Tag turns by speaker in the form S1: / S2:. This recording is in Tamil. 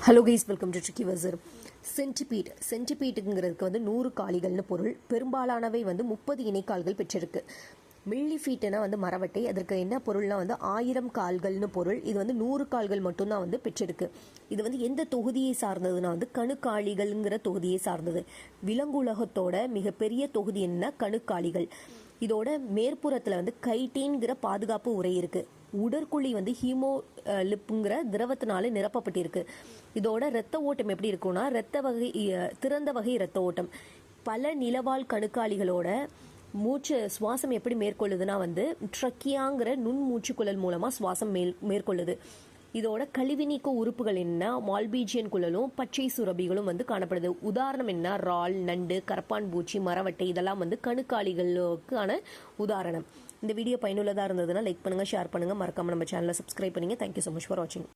S1: Hello guys, welcome to tricky வசர். சென்டிபீட்டுங்கிறதுக்கு 100 காலிகள்னு பொருள். பெரும்பாலானவை 30 இணைக்கால்கள் பெற்றிருக்கு. மில்லி ஃபீட்டுனா மரவட்டை. அதற்கு என்ன பொருள்னா 1000 கால்கள்னு பொருள். இது 100 கால்கள் மட்டும்தான் பெற்றிருக்கு. இது எந்த தொகுதியை சார்ந்ததுன்னா கணுக்காலிகள்ங்கிற தொகுதியை சார்ந்தது. விலங்குலகத்தோட மிகப்பெரிய தொகுதி என்ன? கணுக்காலிகள். இதோட மேற்புறத்தில் கைட்டின்கிற பாதுகாப்பு உரை இருக்கு. உடற்குழி ஹீமோ லிப்புங்கிற திரவத்தினால நிரப்பப்பட்டிருக்கு. இதோட இரத்த ஓட்டம் எப்படி இருக்கும்னா திறந்த வகை இரத்த ஓட்டம். பல நிலவாழ் கணுக்காலிகளோட சுவாசம் எப்படி மேற்கொள்ளுதுன்னா ட்ரக்கியாங்கிற நுண்மூச்சுக்குழல் மூலமா சுவாசம் மேற்கொள்ளுது. இதோட கழிவு நீக்க உறுப்புகள் என்ன? மால்பீஜியன் குழலும் பச்சை சுரபிகளும் காணப்படுது. உதாரணம் என்ன? இறால், நண்டு, கரப்பான் பூச்சி, மரவட்டை இதெல்லாம் கணுக்காலிகளுக்கான உதாரணம். இந்த வீடியோ பயனுள்ளதாக இருந்ததுன்னா லைக் பண்ணுங்க, ஷேர் பண்ணுங்க, மறக்காம நம்ம சேனலை சப்ஸ்கிரைப் பண்ணுங்க. தேங்க்யூ ஸோ மச் ஃபார் வாட்சிங்.